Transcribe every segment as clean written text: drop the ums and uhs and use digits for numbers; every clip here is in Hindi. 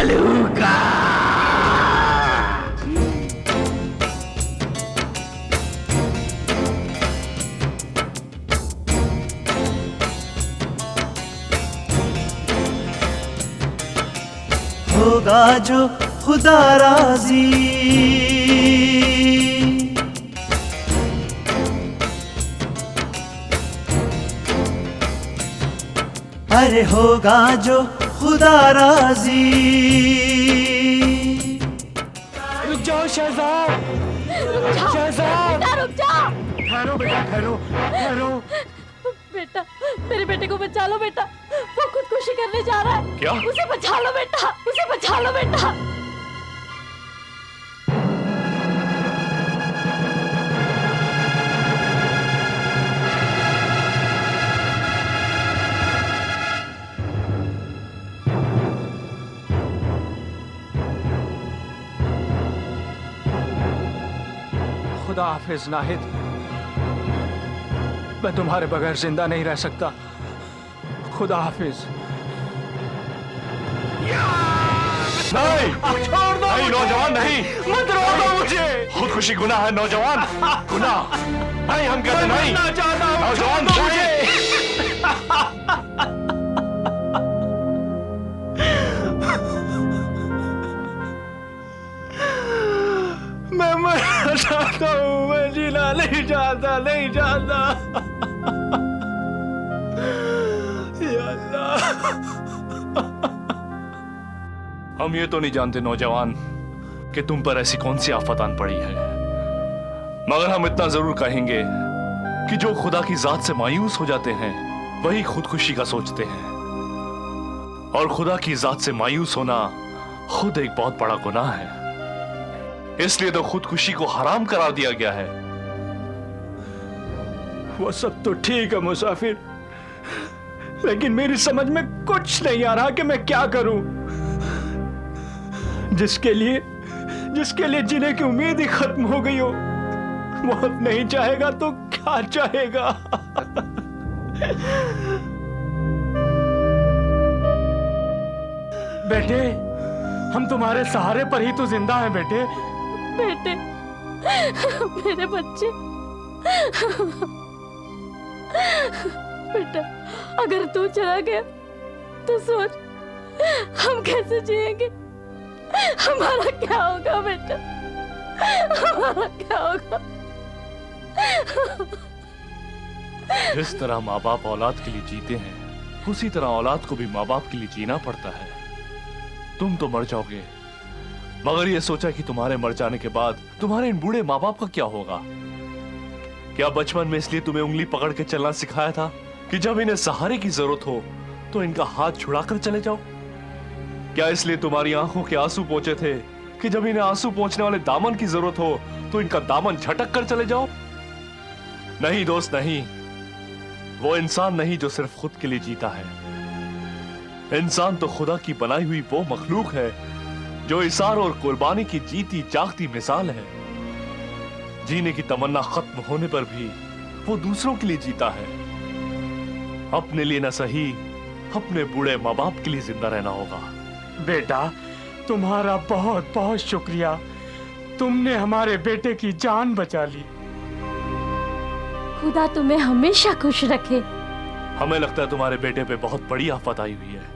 आलूका। होगा जो खुदा राजी, अरे होगा जो खुदा राजी। रुक जाओ शहजाद, शहजाद रुक जाओ ठहरो बेटा, ठहरो ठहरो। बेटा, मेरे बेटे को बचा लो बेटा, वो खुदकुशी करने जा रहा है। क्या? उसे बचा लो बेटा, उसे बचा लो बेटा। खुदा हाफिज नाहिद, मैं तुम्हारे बगैर जिंदा नहीं रह सकता। खुदा हाफिज। नहीं, छोड़ दो नहीं नौजवान, नहीं, मत रोको मुझे। खुदकुशी गुनाह है नौजवान, गुनाह नहीं। हम कहते नहीं मरना चाहता हूं, नौजवान, छोड़ दो मुझे। मैं मरना चाहता हूं, मैं जीना नहीं चाहता, नहीं चाहता। या अल्लाह। हम ये तो नहीं जानते नौजवान कि तुम पर ऐसी कौन सी आफत आन पड़ी है, मगर हम इतना जरूर कहेंगे कि जो खुदा की जात से मायूस हो जाते हैं वही खुदकुशी का सोचते हैं, और खुदा की जात से मायूस होना खुद एक बहुत बड़ा गुनाह है। इसलिए तो खुदकुशी को हराम करार दिया गया है। वो सब तो ठीक है मुसाफिर, लेकिन मेरी समझ में कुछ नहीं आ रहा कि मैं क्या करूं। जिसके लिए जीने की उम्मीद ही खत्म हो गई हो, वो अब नहीं चाहेगा तो क्या चाहेगा। बेटे, हम तुम्हारे सहारे पर ही तो जिंदा हैं बेटे। बेटे, मेरे बच्चे। बेटा, अगर तू चला गया तो सोच हम कैसे जिएंगे, हमारा क्या होगा बेटा, हमारा क्या होगा। जिस तरह माँ बाप औलाद के लिए जीते हैं, उसी तरह औलाद को भी माँ बाप के लिए जीना पड़ता है। तुम तो मर जाओगे, मगर ये सोचा कि तुम्हारे मर जाने के बाद तुम्हारे इन बूढ़े माँ बाप का क्या होगा? क्या बचपन में इसलिए तुम्हें उंगली पकड़ के चलना सिखाया था कि जब इन्हें सहारे की जरूरत हो तो इनका हाथ छुड़ाकर चले जाओ? क्या इसलिए तुम्हारी आंखों के आंसू पोंछे थे कि जब इन्हें आंसू पोंछने वाले दामन की जरूरत हो तो इनका दामन झटक कर चले जाओ? नहीं दोस्त, नहीं। वो इंसान नहीं जो सिर्फ खुद के लिए जीता है। इंसान तो खुदा की बनाई हुई वो मखलूक है जो इसार और कुर्बानी की जीती जागती मिसाल है। जीने की तमन्ना खत्म होने पर भी वो दूसरों के लिए जीता है। अपने लिए न सही, अपने बूढ़े माँ बाप के लिए जिंदा रहना होगा। बेटा, तुम्हारा बहुत बहुत शुक्रिया, तुमने हमारे बेटे की जान बचा ली। खुदा तुम्हें हमेशा खुश रखे। हमें लगता है तुम्हारे बेटे पे बहुत बड़ी आफत आई हुई है,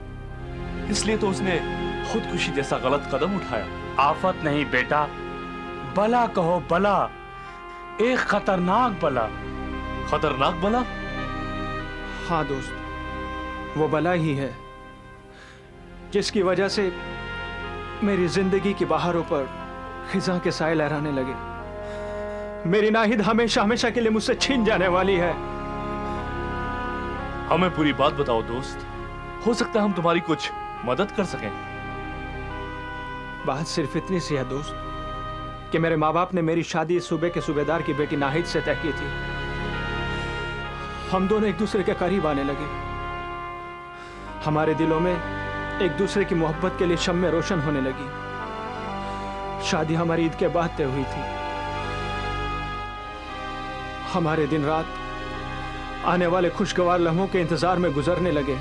इसलिए तो उसने खुदकुशी जैसा गलत कदम उठाया। आफत नहीं बेटा, बला कहो, बला, एक खतरनाक बला। खतरनाक बला? हाँ दोस्त, वो बला ही है जिसकी वजह से मेरी जिंदगी की बहारों पर खिजा के साए लहराने लगे। मेरी नाहिद हमेशा हमेशा के लिए मुझसे छीन जाने वाली है। हमें पूरी बात बताओ दोस्त, हो सकता है हम तुम्हारी कुछ मदद कर सकें। बात सिर्फ इतनी सी है दोस्त कि मेरे माँ बाप ने मेरी शादी सूबे के सूबेदार की बेटी नाहिद से तय की थी। हम दोनों एक दूसरे के करीब आने लगे। हमारे दिलों में एक दूसरे की मोहब्बत के लिए शम्में रोशन होने लगी। शादी हमारी ईद के बाद तय हुई थी। हमारे दिन रात आने वाले खुशगवार लम्हों के इंतजार में गुजरने लगे।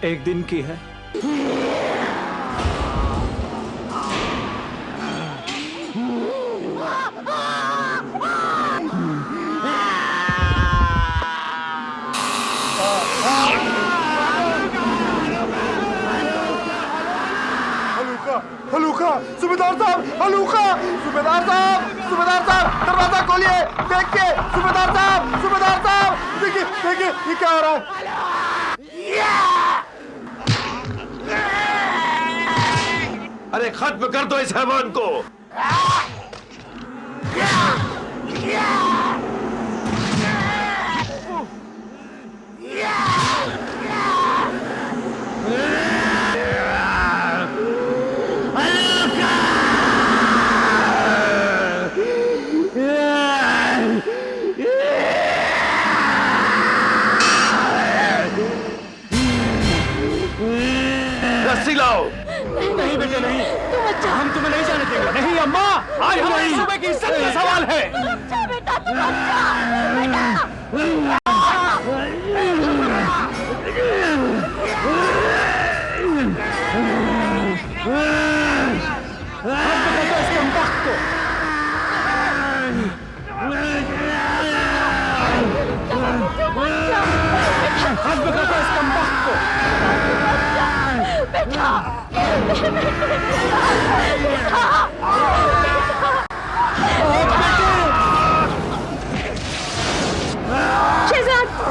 एक दिन की है। हलूका, सूबेदार साहब, हलूका, सूबेदार साहब, सूबेदार साहब, दरवाजा खोलिए, देखिए, सूबेदार साहब, देखिए, देखिए, ये क्या हो रहा है? अरे खत्म कर दो इस हैवान को। रस्सी लाओ। नहीं बेटे नहीं, हम तुम्हें नहीं जाने देंगे। नहीं अम्मा, आज हमारे सूबे की इज्जत का सवाल है। अच्छा बेटा, तुम अच्छा, बेटा।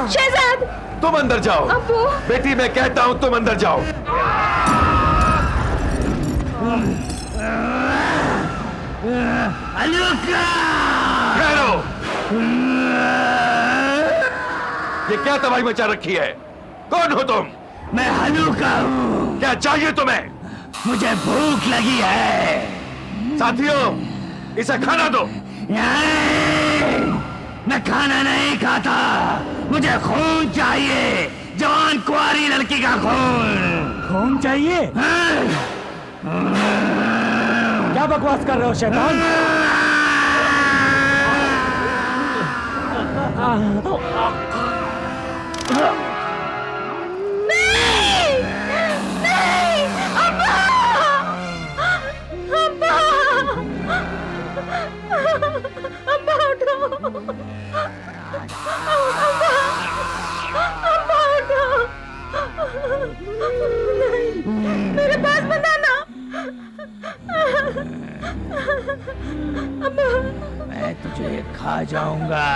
शहजाद, तुम अंदर जाओ। अब्बू। बेटी मैं कहता हूं तुम अंदर जाओ। ठहरो। ये क्या तबाही मचा रखी है? कौन हो तुम? मैं हलूका हूँ। क्या चाहिए तुम्हें? मुझे भूख लगी है। साथियों, इसे खाना दो। नहीं, मैं खाना नहीं खाता। मुझे खून चाहिए, जवान कुंवारी लड़की का खून। खून चाहिए? क्या बकवास कर रहे हो शैतान? मेरे पास बनाना। मैं तुझे खा जाऊंगा।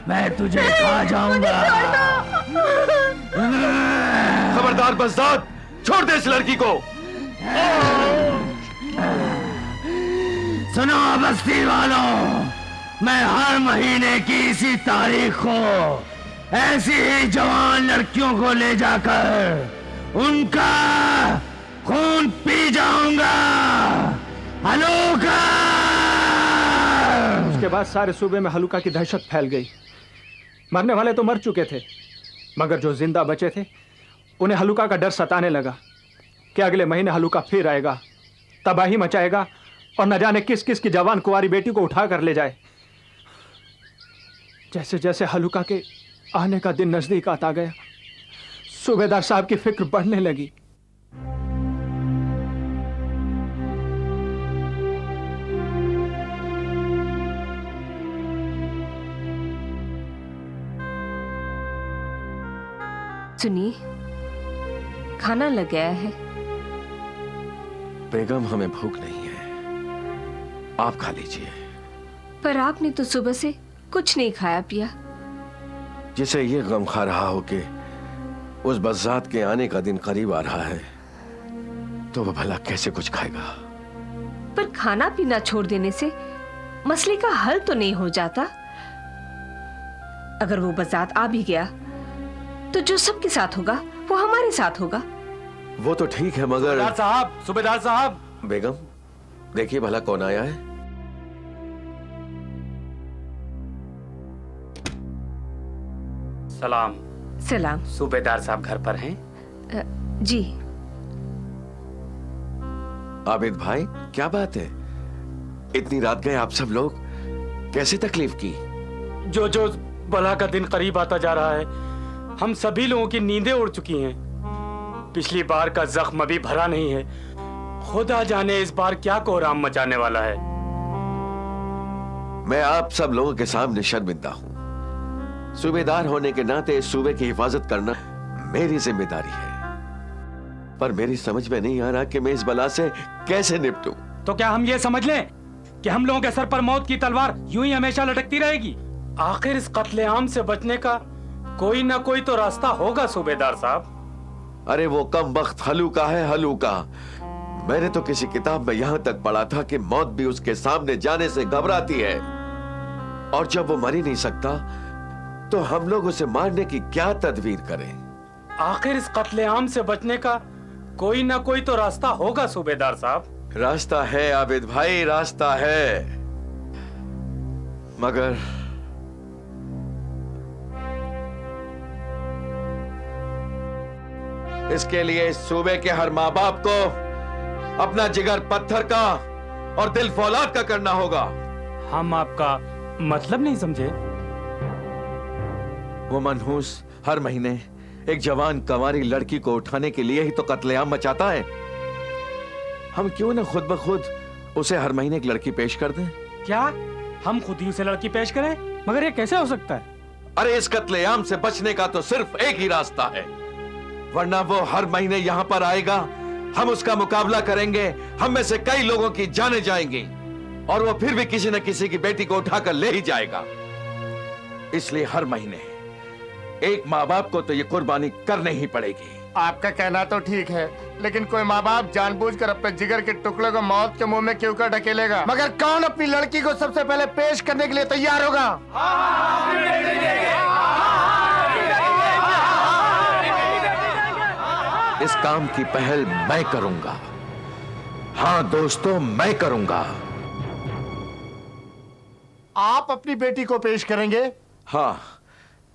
मैं तुझे खा जाऊंगा। खबरदार बज़दाद, छोड़ दे इस लड़की को। सुनो बस्ती वालों, मैं हर महीने की इसी तारीख को ऐसी ही जवान लड़कियों को ले जाकर उनका खून पी जाऊंगा। हलूका। उसके बाद सारे सूबे में हलूका की दहशत फैल गई। मरने वाले तो मर चुके थे, मगर जो जिंदा बचे थे उन्हें हलूका का डर सताने लगा कि अगले महीने हलूका फिर आएगा, तबाही मचाएगा और न जाने किस किस की जवान कुंवारी बेटी को उठा कर ले जाए। जैसे जैसे हलूका के आने का दिन नजदीक आता गया, सूबेदार साहब की फिक्र बढ़ने लगी। सुनिए, खाना लग गया है। बेगम, हमें भूख नहीं है, आप खा लीजिए। पर आपने तो सुबह से कुछ नहीं खाया पिया। जिसे ये गम खा रहा हो कि उस बज़्ज़ात के आने का दिन करीब आ रहा है, तो वह भला कैसे कुछ खाएगा? पर खाना पीना छोड़ देने से मसले का हल तो नहीं हो जाता। अगर वो बज़्ज़ात आ भी गया तो जो सबके साथ होगा वो हमारे साथ होगा। वो तो ठीक है, मगर सूबेदार साहब। बेगम, देखिए भला कौन आया है। सलाम। सलाम। सूबेदार साहब घर पर हैं? जी। आबिद भाई, क्या बात है? इतनी रात गए आप सब लोग? कैसी तकलीफ की? जो बला का दिन करीब आता जा रहा है, हम सभी लोगों की नींदें उड़ चुकी हैं। पिछली बार का जख्म अभी भरा नहीं है। खुदा जाने इस बार क्या कोहराम मचाने वाला है। मैं आप सब लोगों के सामने शर्मिंदा हूं। सूबेदार होने के नाते इस सूबे की हिफाजत करना मेरी जिम्मेदारी है, पर मेरी समझ में नहीं आ रहा कि मैं इस बला से कैसे निपटूं। तो क्या हम ये समझ लें कि हम लोगों के सर पर मौत की तलवार यूं ही हमेशा लटकती रहेगी? आखिर इस कत्लेआम से बचने का कोई ना कोई तो रास्ता होगा सूबेदार साहब। अरे वो कम वक्त हलूका है, हलूका। मैंने तो किसी किताब में यहां तक पढ़ा था कि मौत भी उसके सामने जाने से घबराती है, और जब वो मर ही नहीं सकता तो हम लोग उसे मारने की क्या तदबीर करें? आखिर इस कत्लेआम से बचने का कोई ना कोई तो रास्ता होगा सूबेदार साहब। रास्ता है आबिद भाई, रास्ता है, मगर इसके लिए इस सूबे के हर माँ बाप को अपना जिगर पत्थर का और दिल फौलाद का करना होगा। हम आपका मतलब नहीं समझे। वो मनहूस हर महीने एक जवान कंवारी लड़की को उठाने के लिए ही तो कत्लेआम मचाता है। हम क्यों न खुद ब खुद उसे हर महीने एक लड़की पेश कर दें? क्या हम खुद ही उसे लड़की पेश करें? मगर ये कैसे हो सकता है? अरे इस कत्लेआम से बचने का तो सिर्फ एक ही रास्ता है, वरना वो हर महीने यहाँ पर आएगा, हम उसका मुकाबला करेंगे, हम में से कई लोगों की जानें जाएंगी, और वो फिर भी किसी न किसी की बेटी को उठाकर ले ही जाएगा। इसलिए हर महीने एक माँ बाप को तो ये कुर्बानी करनी ही पड़ेगी। आपका कहना तो ठीक है, लेकिन कोई माँ बाप जानबूझकर अपने जिगर के टुकड़े को मौत के मुंह में क्यों कर ढकेलेगा? मगर कौन अपनी लड़की को सबसे पहले पेश करने के लिए तैयार होगा? इस काम की पहल मैं करूंगा। हाँ दोस्तों, मैं करूंगा। आप अपनी बेटी को पेश करेंगे? हाँ,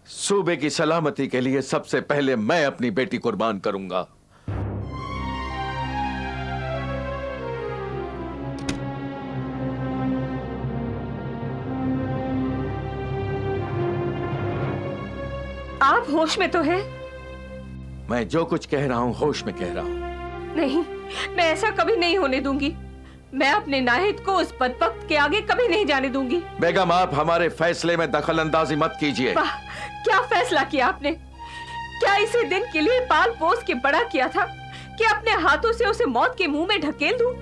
सूबे की सलामती के लिए सबसे पहले मैं अपनी बेटी कुर्बान करूंगा। आप होश में तो हैं? मैं जो कुछ कह रहा हूं होश में कह रहा हूं। नहीं, मैं ऐसा कभी नहीं होने दूंगी। मैं अपने नाहिद को उस बदबख्त के आगे कभी नहीं जाने दूंगी। बेगम, आप हमारे फैसले में दखल अंदाजी मत कीजिए। वाह, क्या फैसला किया आपने? क्या इसी दिन के लिए पाल पोस के बड़ा किया था कि अपने हाथों से उसे मौत के मुंह में ढकेल दूं?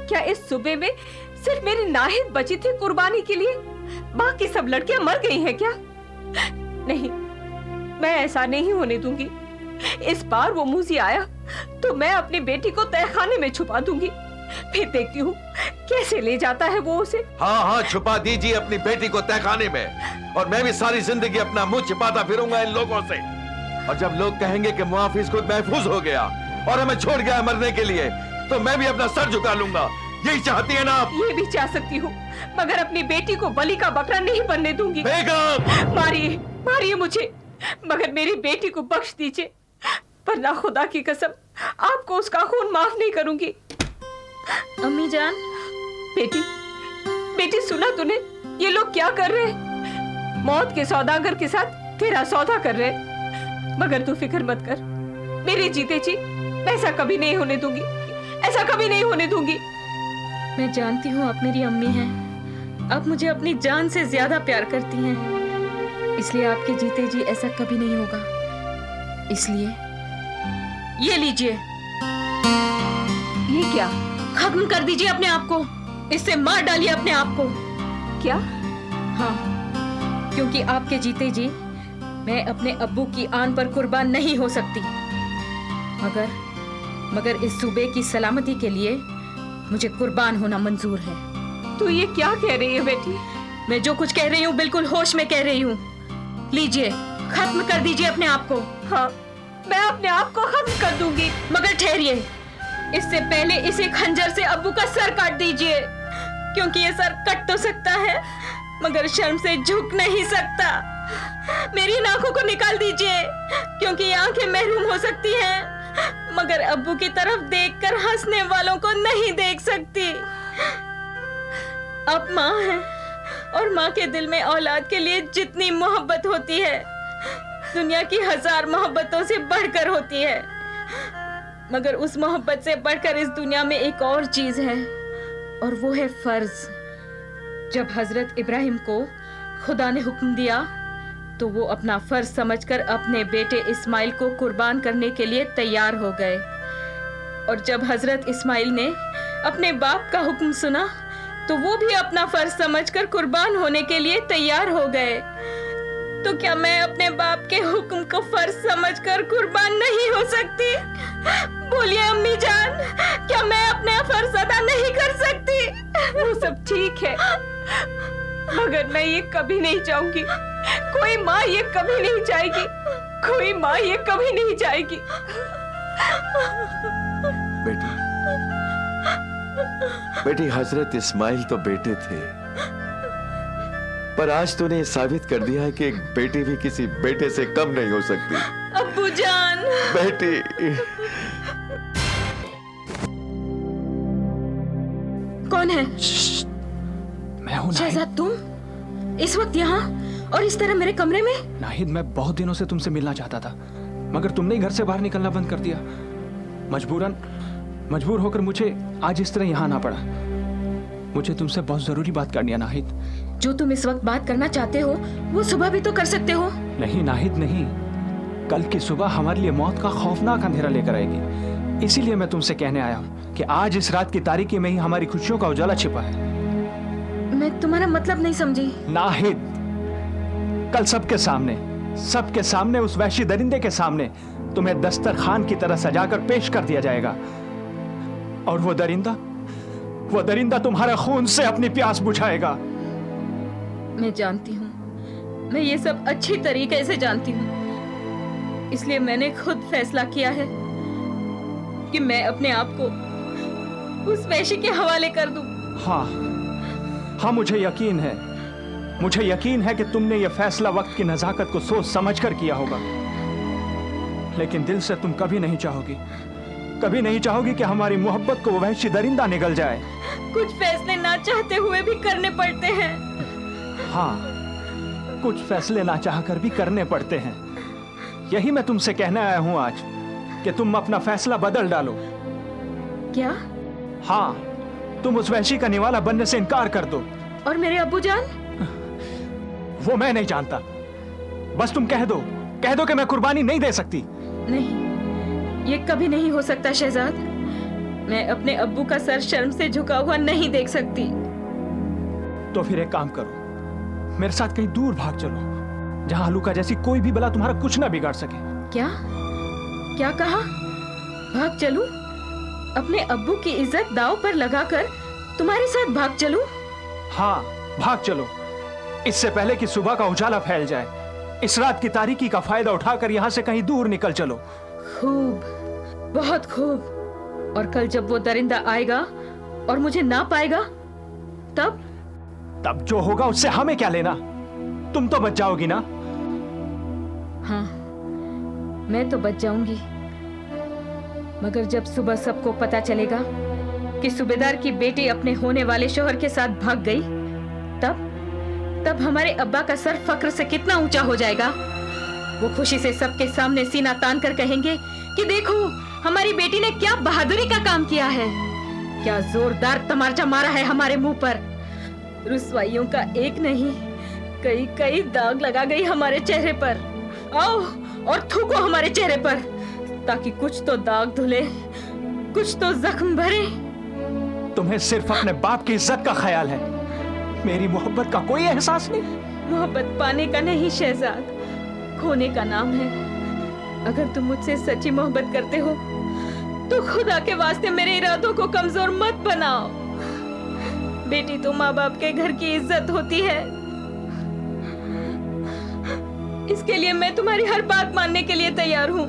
क्या इस सूबे में सिर्फ मेरी नाहिद बची थी कुर्बानी के लिए? बाकी सब लड़कियां मर गई हैं क्या? नहीं, मैं ऐसा नहीं होने दूंगी। इस बार वो मुझे आया तो मैं अपनी बेटी को तहखाने में छुपा दूंगी, फिर देखती हूँ कैसे ले जाता है वो उसे। हाँ हाँ, छुपा दीजिए अपनी बेटी को तहखाने में, और मैं भी सारी जिंदगी अपना मुंह छिपाता फिरूंगा इन लोगों से। और जब लोग कहेंगे कि मुआफिज खुद महफूज हो गया और हमें छोड़ गया मरने के लिए, तो मैं भी अपना सर झुका लूंगा। यही चाहती है ना आप? ये भी चाह सकती हूँ, मगर अपनी बेटी को बलि का बकरा नहीं बनने दूंगी। बेगम! मारिए, मारिए मुझे, मगर मेरी बेटी को बख्श दीजिए, वरना खुदा की कसम आपको उसका खून माफ नहीं करूंगी। अम्मी जान। बेटी, बेटी सुना तूने? ये लोग क्या कर रहे हैं? मौत के सौदागर के साथ तेरा सौदा कर रहे हैं। मगर तू फिक्र मत कर, मेरे जीते जी मैं ऐसा कभी नहीं होने दूंगी, ऐसा कभी नहीं होने दूंगी। मैं जानती हूँ आप मेरी अम्मी हैं, आप मुझे अपनी जान से ज्यादा प्यार करती हैं, इसलिए आपके जीते जी ऐसा कभी नहीं होगा। इसलिए ये लीजिए। ये क्या? खत्म कर दीजिए अपने आप को, इससे मार डालिए अपने आप को। क्या? हाँ, क्योंकि आपके जीते जी मैं अपने अब्बू की आन पर कुर्बान नहीं हो सकती, मगर इस सूबे की सलामती के लिए मुझे कुर्बान होना मंजूर है। तू ये क्या कह रही है बेटी? मैं जो कुछ कह रही हूँ बिल्कुल होश में कह रही हूँ। लीजिए, खत्म कर दीजिए अपने आप को। हाँ, मैं अपने आप को खत्म कर दूंगी। मगर ठहरिए, इससे पहले इसे खंजर से अब्बू का सर काट दीजिए, क्योंकि ये सर कट तो सकता है मगर शर्म से झुक नहीं सकता। मेरी आंखों को निकाल दीजिए, क्योंकि ये आंखें महरूम हो सकती हैं, मगर अब्बू की तरफ देखकर हंसने वालों को नहीं देख सकती। आप माँ हैं, और माँ के दिल में औलाद के लिए जितनी मोहब्बत होती है दुनिया की 1000 मोहब्बतों से बढ़कर होती है। मगर उस मोहब्बत से बढ़कर इस दुनिया में एक और चीज है, और वो है फर्ज। जब हजरत इब्राहिम को खुदा ने हुक्म दिया तो वो अपना फर्ज समझकर अपने बेटे इस्माइल को कुर्बान करने के लिए तैयार हो गए। और जब हजरत इस्माइल ने अपने बाप का हुक्म सुना तो वो भी अपना फर्ज समझकर कुर्बान होने के लिए तैयार हो गए। तो क्या मैं अपने बाप के हुक्म को फर्ज समझकर कुर्बान नहीं हो सकती? बोलिए अम्मी जान, क्या मैं अपना फर्ज अदा नहीं कर सकती? वो सब ठीक है, मगर मैं ये कभी नहीं चाहूंगी। कोई माँ ये कभी नहीं चाहेगी, कोई माँ ये कभी नहीं चाहेगी। बेटी, बेटी, हजरत इस्माइल तो बेटे थे, पर आज तूने ये साबित कर दिया है कि एक बेटी भी किसी बेटे से कम नहीं हो सकती। अब्बू जान, बेटी, कौन है? मैं हूं नाहिद। शहजाद, तुम इस वक्त यहाँ और इस तरह मेरे कमरे में? नाहिद, मैं बहुत दिनों से तुमसे मिलना चाहता था, मगर तुमने घर से बाहर निकलना बंद कर दिया। मजबूर होकर मुझे आज इस तरह यहाँ आना पड़ा। मुझे तुमसे बहुत जरूरी बात करनी है नाहिद। जो तुम इस वक्त बात करना चाहते हो वो सुबह भी तो कर सकते हो। नहीं नाहिद, नहीं। कल की सुबह हमारे लिए मौत का खौफनाक अंधेरा लेकर आएगी। इसीलिए मैं तुमसे कहने आया हूँ कि आज इस रात की तारीकी में ही हमारी खुशियों का उजाला छिपा है। मैं तुम्हारा मतलब नहीं समझी। नाहिद, कल सबके सामने उस वहशी दरिंदे के सामने तुम्हें दस्तरखान की तरह सजाकर पेश कर दिया जाएगा, और वो दरिंदा तुम्हारे खून से अपनी प्यास बुझाएगा। मैं जानती हूँ, मैं ये सब अच्छी तरीके से जानती हूँ। इसलिए मैंने खुद फैसला किया है कि मैं अपने आप को उस वहशी के हवाले कर दूं। हाँ, मुझे यकीन है कि तुमने यह फैसला वक्त की नजाकत को सोच समझकर किया होगा, लेकिन दिल से तुम कभी नहीं चाहोगी कि हमारी मोहब्बत को वो वहशी दरिंदा निगल जाए। कुछ फैसले ना चाहते हुए भी करने पड़ते हैं। हाँ, कुछ फैसले ना चाहकर भी करने पड़ते हैं। यही मैं तुमसे कहने आया हूं आज कि तुम अपना फैसला बदल डालो। क्या? हाँ, तुम उस वहशी का निवाला बनने से इनकार कर दो। और मेरे अब्बू जान? वो मैं नहीं जानता, बस तुम कह दो कि मैं कुर्बानी नहीं दे सकती। नहीं, ये कभी नहीं हो सकता शहजाद। मैं अपने अब्बू का सर शर्म से झुका हुआ नहीं देख सकती। तो फिर एक काम करो, मेरे साथ कहीं दूर भाग चलो, जहां हलूका जैसी कोई भी बला तुम्हारा कुछ ना बिगाड़ सके। क्या कहा? भाग चलूं? अपने अब्बू की इज्जत दांव पर लगाकर तुम्हारे साथ भाग चलूं? हाँ, भाग चलो, इससे पहले कि सुबह का उजाला फैल जाए। इस रात की तारीकी का फायदा उठाकर यहाँ से कहीं दूर निकल चलो। खूब, बहुत खूब। और कल जब वो दरिंदा आएगा और मुझे ना पाएगा, तब जो होगा उससे हमें क्या लेना? तुम तो बच जाओगी ना? हाँ, मैं तो बच जाऊंगी, मगर जब सुबह सबको पता चलेगा कि सूबेदार की बेटी अपने होने वाले शौहर के साथ भाग गई, तब हमारे अब्बा का सर फक्र से कितना ऊंचा हो जाएगा। वो खुशी से सबके सामने सीना तान कर कहेंगे कि देखो हमारी बेटी ने क्या बहादुरी का काम किया है, क्या जोरदार तमाचा मारा है हमारे मुंह पर। रुसवाइयों का एक नहीं, कई दाग लगा गई हमारे चेहरे पर। आओ और थूको हमारे चेहरे पर, ताकि कुछ तो दाग धुले, कुछ तो जख्म भरे। तुम्हें सिर्फ अपने बाप की इज्जत का ख्याल है, मेरी मोहब्बत का कोई एहसास नहीं। मोहब्बत पाने का नहीं शहजाद, खोने का नाम है। अगर तुम मुझसे सच्ची मोहब्बत करते हो तो खुदा के वास्ते मेरे इरादों को कमजोर मत बनाओ। बेटी तो माँ बाप के घर की इज्जत होती है। इसके लिए मैं तुम्हारी हर बात मानने के लिए तैयार हूँ,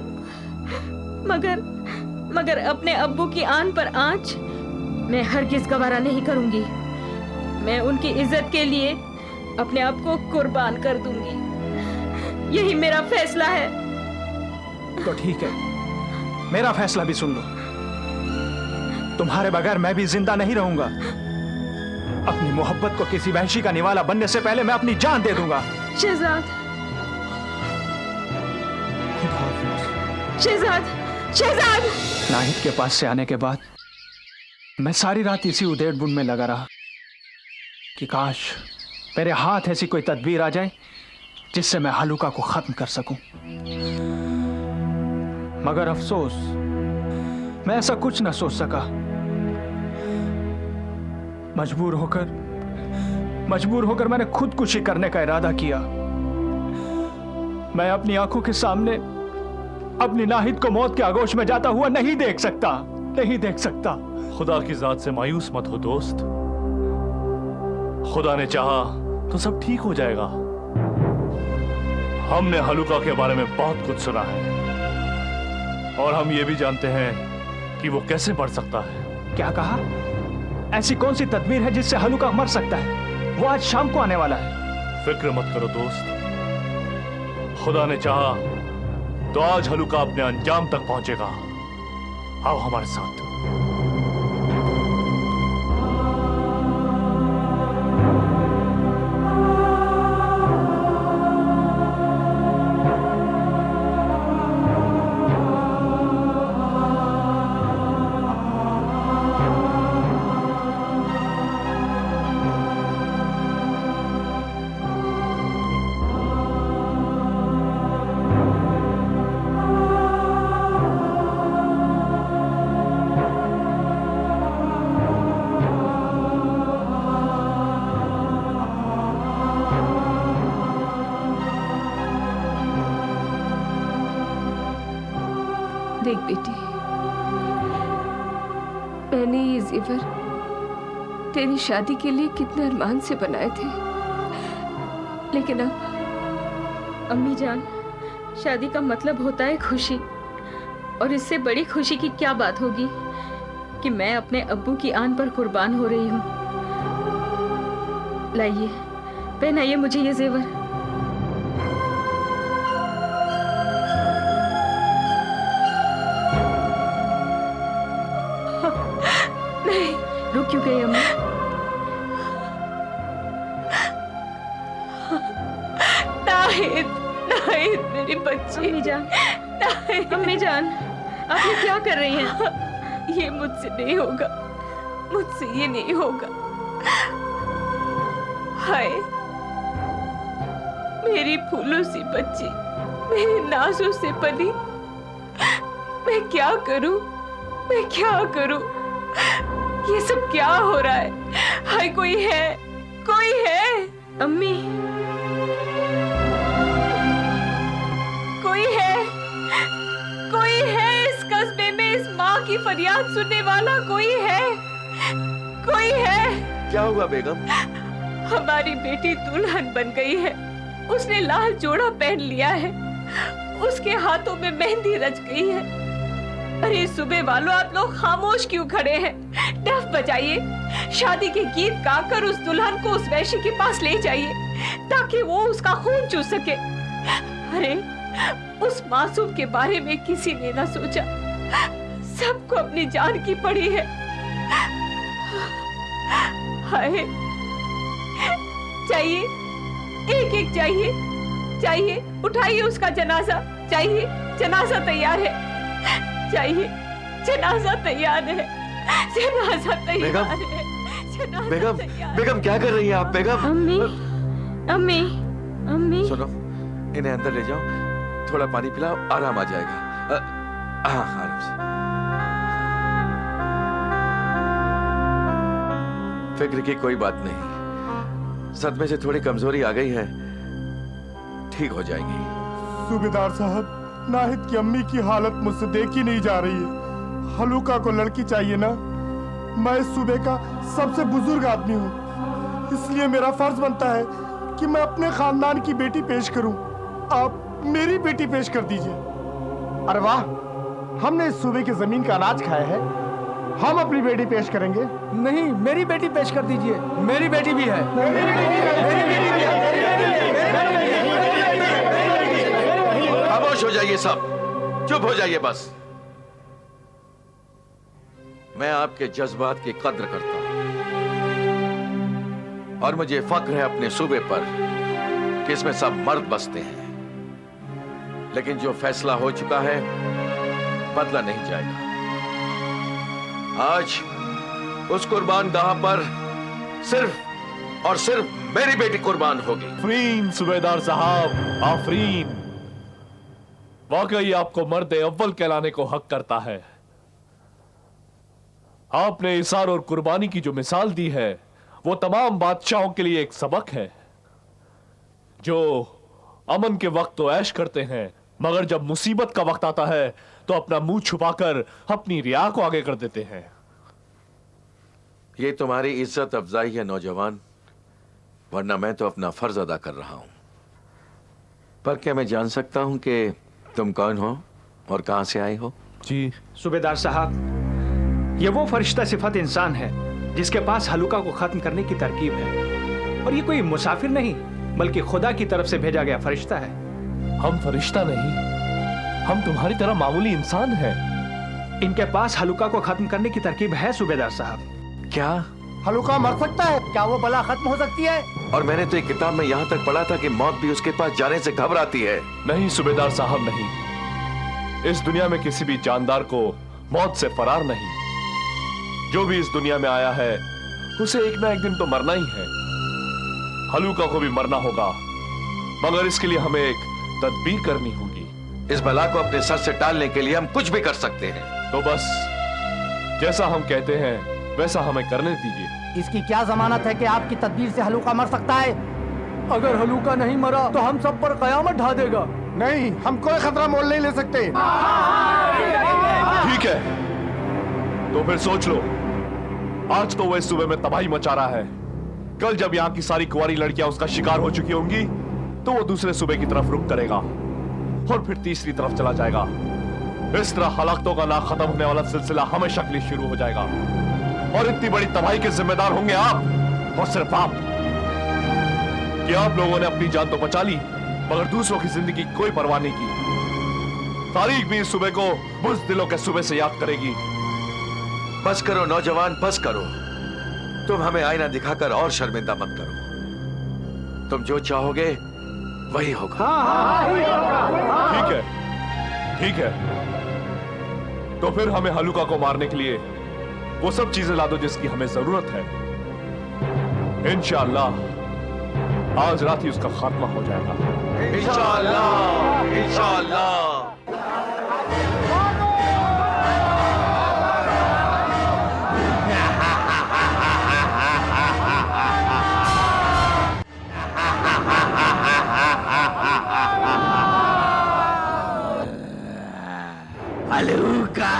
मगर अपने अब्बू की आन पर आंच मैं हरगिज गवारा नहीं करूंगी। मैं उनकी इज्जत के लिए अपने आप को कुर्बान कर दूंगी। यही मेरा फैसला है। तो ठीक है, मेरा फैसला भी सुन लो। तुम्हारे बगैर मैं भी जिंदा नहीं रहूंगा। अपनी मोहब्बत को किसी वहशी का निवाला बनने से पहले मैं अपनी जान दे दूंगा। शहजाद, खुदा हाफिज। शहजाद, शहजाद! नाहिद के पास से आने के बाद मैं सारी रात इसी उधेड़ बुन में लगा रहा कि काश मेरे हाथ ऐसी कोई तदबीर आ जाए जिससे मैं हलूका को खत्म कर सकूं। मगर अफसोस मैं ऐसा कुछ न सोच सका। मजबूर होकर मैंने खुदकुशी करने का इरादा किया। मैं अपनी आंखों के सामने अपनी नाहिद को मौत के आगोश में जाता हुआ नहीं देख सकता। खुदा की जात से मायूस मत हो दोस्त। खुदा ने चाहा तो सब ठीक हो जाएगा। हमने हलूका के बारे में बहुत कुछ सुना है और हम ये भी जानते हैं कि वो कैसे बढ़ सकता है। क्या कहा? ऐसी कौन सी तदबीर है जिससे हलूका मर सकता है? वो आज शाम को आने वाला है। फिक्र मत करो दोस्त, खुदा ने चाहा तो आज हलूका अपने अंजाम तक पहुंचेगा। आओ हमारे साथ। देख बेटी, मैंने ये जेवर तेरी शादी के लिए कितने अरमान से बनाए थे, लेकिन अब अम्मी जान, शादी का मतलब होता है खुशी, और इससे बड़ी खुशी की क्या बात होगी कि मैं अपने अब्बू की आन पर कुर्बान हो रही हूँ। लाइए, पहनाइए मुझे ये जेवर। नहीं, रुक क्यों गई अम्मी? नाहिद मेरी बच्ची। अम्मी जान, अम्मी जान, आप ये क्या कर रही हैं? ये मुझसे नहीं होगा, मुझसे ये नहीं होगा। हाय, मेरी फूलों सी बच्ची, मेरे नाजों से पली, मैं क्या करूं? ये सब क्या हो रहा है? हाय, कोई है? अम्मी, कोई है इस कस्बे में इस माँ की फरियाद सुनने वाला? कोई है? क्या हुआ बेगम? हमारी बेटी दुल्हन बन गई है। उसने लाल जोड़ा पहन लिया है, उसके हाथों में मेहंदी रच गई है। अरे सुबह वालों, आप लोग खामोश क्यों खड़े हैं? डफ बजाइए, शादी के गीत गाकर उस दुल्हन को उस वैश्य के पास ले जाइए ताकि वो उसका खून चूस सके। अरे उस मासूम के बारे में किसी ने ना सोचा, सबको अपनी जान की पड़ी है। हाय, चाहिए, एक चाहिए, उठाइए उसका जनाजा। चाहिए, जनाजा तैयार है। बेगम क्या कर रही हैं आप बेगम? अम्मी, सुनो, इन्हें अंदर ले जाओ, थोड़ा पानी पिलाओ, आराम आ जाएगा। हाँ, आराम से। फिक्र की कोई बात नहीं, सदमे से थोड़ी कमजोरी आ गई है, ठीक हो जाएगी। सूबेदार साहब, नाहिद की अम्मी की हालत मुझसे देखी नहीं जा रही है। हलूका को लड़की चाहिए ना। मैं इस सूबे का सबसे बुजुर्ग आदमी हूँ, इसलिए मेरा फर्ज बनता है कि मैं अपने खानदान की बेटी पेश करूँ। आप मेरी बेटी पेश कर दीजिए। अरे वाह, हमने इस सूबे की जमीन का अनाज खाया है, हम अपनी बेटी पेश करेंगे। नहीं, मेरी बेटी पेश कर दीजिए। मेरी बेटी भी है। खामोश हो जाइए सब, चुप हो जाइए बस। मैं आपके जज्बात की कद्र करता हूं और मुझे फख्र है अपने सूबे पर कि इसमें सब मर्द बसते हैं। लेकिन जो फैसला हो चुका है बदला नहीं जाएगा। आज उस कुर्बान गाह पर सिर्फ और सिर्फ मेरी बेटी कुर्बान होगी। आफरीन सूबेदार साहब, आफरीन। वाकई आपको मर्द अव्वल कहलाने को हक करता है। आपने इसार और कुर्बानी की जो मिसाल दी है वो तमाम बादशाहों के लिए एक सबक है, जो अमन के वक्त तो ऐश करते हैं मगर जब मुसीबत का वक्त आता है तो अपना मुंह छुपाकर अपनी रिया को आगे कर देते हैं। ये तुम्हारी इज्जत अफजाई है नौजवान, वरना मैं तो अपना फर्ज अदा कर रहा हूं। पर क्या मैं जान सकता हूं कि तुम कौन हो और कहां से आए हो? जी सूबेदार साहब, ये वो फरिश्ता सिफत इंसान है जिसके पास हलूका को खत्म करने की तरकीब है, और ये कोई मुसाफिर नहीं बल्कि खुदा की तरफ से भेजा गया फरिश्ता है। हम फरिश्ता नहीं, हम तुम्हारी तरह मामूली इंसान हैं। इनके पास हलूका को खत्म करने की तरकीब है सूबेदार साहब। क्या? हलूका मर सकता है क्या? वो बला खत्म हो सकती है? और मैंने तो एक किताब में यहां तक पढ़ा था कि मौत भी उसके पास जाने से घबराती है। नहीं सूबेदार साहब, नहीं। इस दुनिया में किसी भी जानदार को मौत से फरार नहीं। जो भी इस दुनिया में आया है उसे एक ना एक दिन तो मरना ही है। हलूका को भी मरना होगा, मगर इसके लिए हमें एक तदबीर करनी होगी। इस बला को अपने सर से टालने के लिए हम कुछ भी कर सकते हैं। तो बस जैसा हम कहते हैं वैसा हमें करने दीजिए। इसकी क्या जमानत है कि आपकी तदबीर से हलूका मर सकता है? अगर हलूका नहीं मरा तो हम सब पर कयामत ढा देगा। नहीं, हम कोई खतरा मोल नहीं ले सकते। ठीक है, तो फिर सोच लो। आज तो वह इस सूबे में तबाही मचा रहा है, कल जब यहाँ की सारी कुंवारी लड़कियां उसका शिकार हो चुकी होंगी तो वो दूसरे सूबे की तरफ रुख करेगा और फिर तीसरी तरफ चला जाएगा। इस तरह हलाकतों का ना खत्म होने वाला सिलसिला हमेशा के लिए शुरू हो जाएगा, और इतनी बड़ी तबाही के जिम्मेदार होंगे आप, और सिर्फ आप। कि आप लोगों ने अपनी जान तो बचा ली मगर दूसरों की जिंदगी की कोई परवाह नहीं की। तारीख भी इस सूबे को बुज़दिलों के सूबे से याद करेगी। बस करो नौजवान, बस करो। तुम हमें आईना दिखाकर और शर्मिंदा मत करो। तुम जो चाहोगे वही होगा। ठीक है, ठीक है। तो फिर हमें हलूका को मारने के लिए वो सब चीजें ला दो जिसकी हमें जरूरत है। इंशाअल्लाह आज रात ही उसका खात्मा हो जाएगा। इंशाअल्लाह, इंशाअल्लाह। हलूका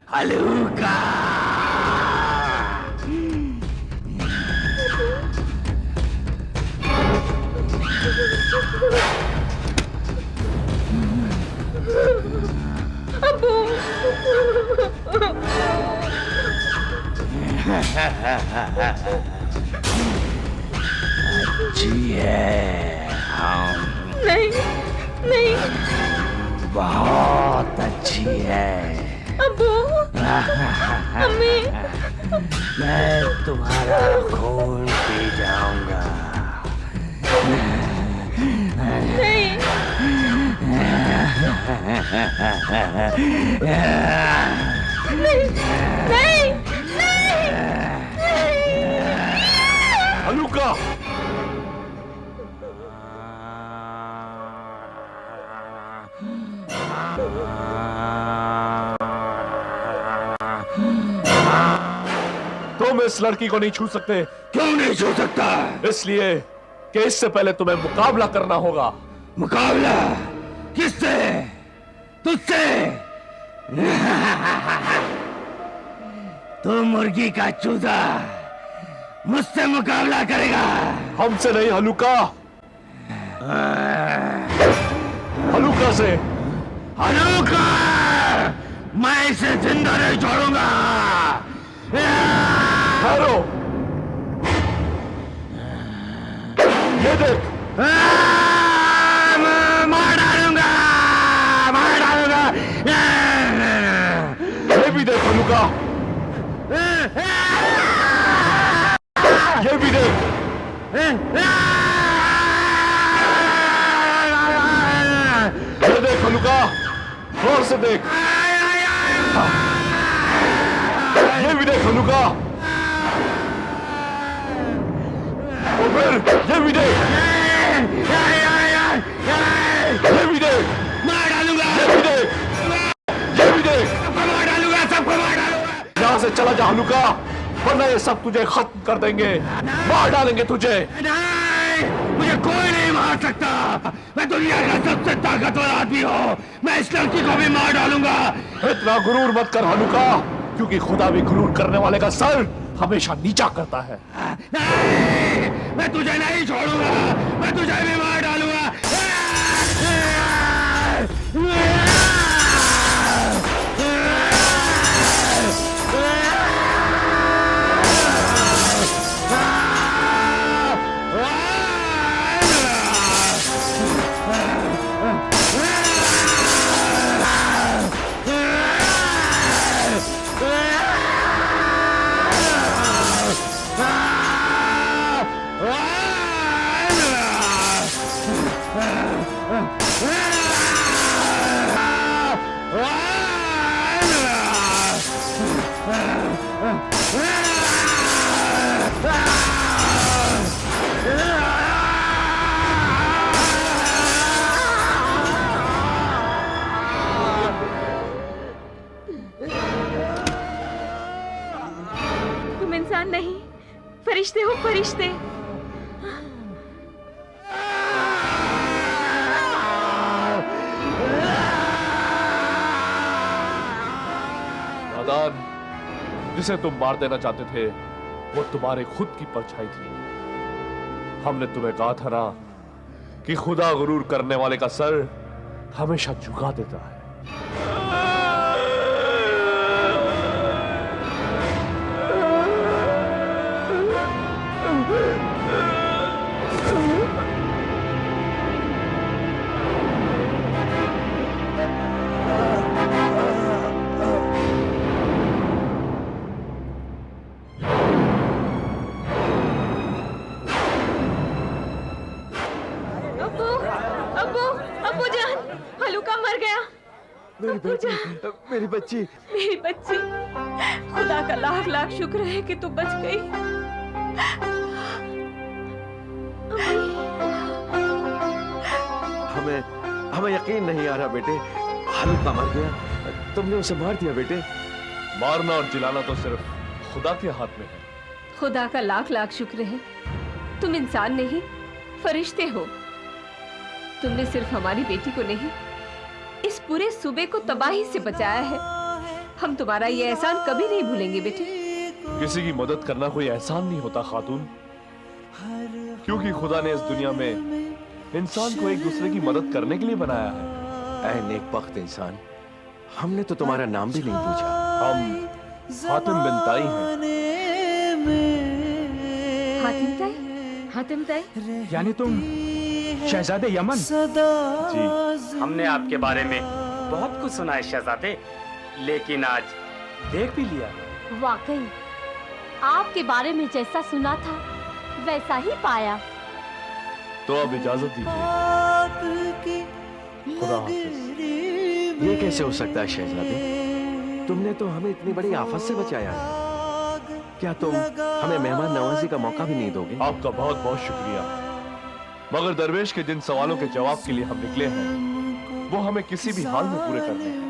हलूका अच्छी है। हम नहीं नहीं बहुत अच्छी है। अब्बू, अम्मी, मैं तुम्हारा खून पी जाऊंगा। नहीं नहीं नहीं हलूका, तुम इस लड़की को नहीं छू सकते। क्यों नहीं छू सकता? इसलिए कि इससे पहले तुम्हें मुकाबला करना होगा। मुकाबला किससे? तुझसे? तू मुर्गी का चूजा मुझसे मुकाबला करेगा? हमसे नहीं हलूका, हलूका से। हलूका, मैं इसे जिंदा नहीं छोड़ूंगा। ठहरो, ये देख। मार डालूंगा, मार डालूंगा। ये देख हलुका, गौर से देख। ये भी देख हलुका, और फिर ये भी देख, ये भी देख, मार डालूंगा, ये भी देख, ये भी देख। सबको मार डालूंगा, सबको मार डालूंगा। यहाँ से चला जा हलुका, वरना ये सब तुझे खत्म कर देंगे, मार डालेंगे तुझे। नहीं, मुझे कोई नहीं मार सकता। मैं दुनिया का सबसे ताकतवर आदमी हूँ। मैं इस लड़की को भी मार डालूंगा। इतना गुरूर मत कर हलुका, क्योंकि खुदा भी गुरूर करने वाले का सर हमेशा नीचा करता है। नहीं, मैं तुझे नहीं छोड़ूंगा। मैं तुझे भी मार डालूंगा। तुम इंसान नहीं, फरिश्ते हो, फरिश्ते। नादान, जिसे तुम मार देना चाहते थे वो तुम्हारे खुद की परछाई थी। हमने तुम्हें कहा था ना कि खुदा गुरूर करने वाले का सर हमेशा झुका देता है। अब्बू, अब्बू, अब्बू जान, हलुका मर गया। अब्बू जान, मेरी बच्ची। मेरी बच्ची, खुदा का लाख लाख शुक्र है कि तू बच गई। हमें यकीन नहीं आ रहा बेटे, हलुका मर गया। तुमने उसे मार दिया बेटे। मारना और जिलाना तो सिर्फ खुदा के हाथ में है। खुदा का लाख लाख शुक्र है तुम इंसान नहीं, फरिश्ते हो। तुमने सिर्फ हमारी बेटी को नहीं, इस पूरे सूबे को तबाही से बचाया है। हम तुम्हारा ये एहसान कभी नहीं भूलेंगे बेटे। किसी की मदद करना कोई एहसान नहीं होता खातून, क्योंकि खुदा ने इस दुनिया में इंसान को एक दूसरे की मदद करने के लिए बनाया है। ऐ नेकबख्त इंसान, हमने तो तुम्हारा नाम भी नहीं पूछा। हम हातिम बिन ताई हैं। हातिम ताई? हातिम ताई? यानी तुम शहजादे यमन? जी, हमने आपके बारे में बहुत कुछ सुना है शहजादे, लेकिन आज देख भी लिया। वाकई आपके बारे में जैसा सुना था वैसा ही पाया। तो अब इजाजत दीजिए। खुदा हाफिज। ये कैसे हो सकता है शहजादे? तुमने तो हमें इतनी बड़ी आफत से बचाया है। क्या तुम हमें मेहमान नवाजी का मौका भी नहीं दोगे? आपका बहुत बहुत शुक्रिया, मगर दरवेश के जिन सवालों के जवाब के लिए हम निकले हैं वो हमें किसी भी हाल में पूरे करने हैं।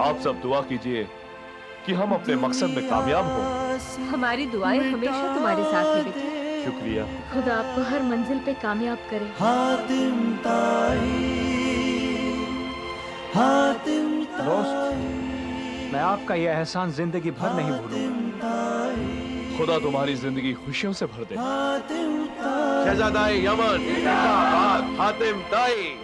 आप सब दुआ कीजिए कि हम अपने मकसद में कामयाब हों। हमारी दुआएं हमेशा तुम्हारे साथ है बेटे। शुक्रिया। खुदा आपको हर मंजिल पे कामयाब करे। दोस्त, मैं आपका यह एहसान जिंदगी भर नहीं भूलूंगा। खुदा तुम्हारी जिंदगी खुशियों से भर दे। शहजादा यमन, जिंदाबाद। हातिम ताई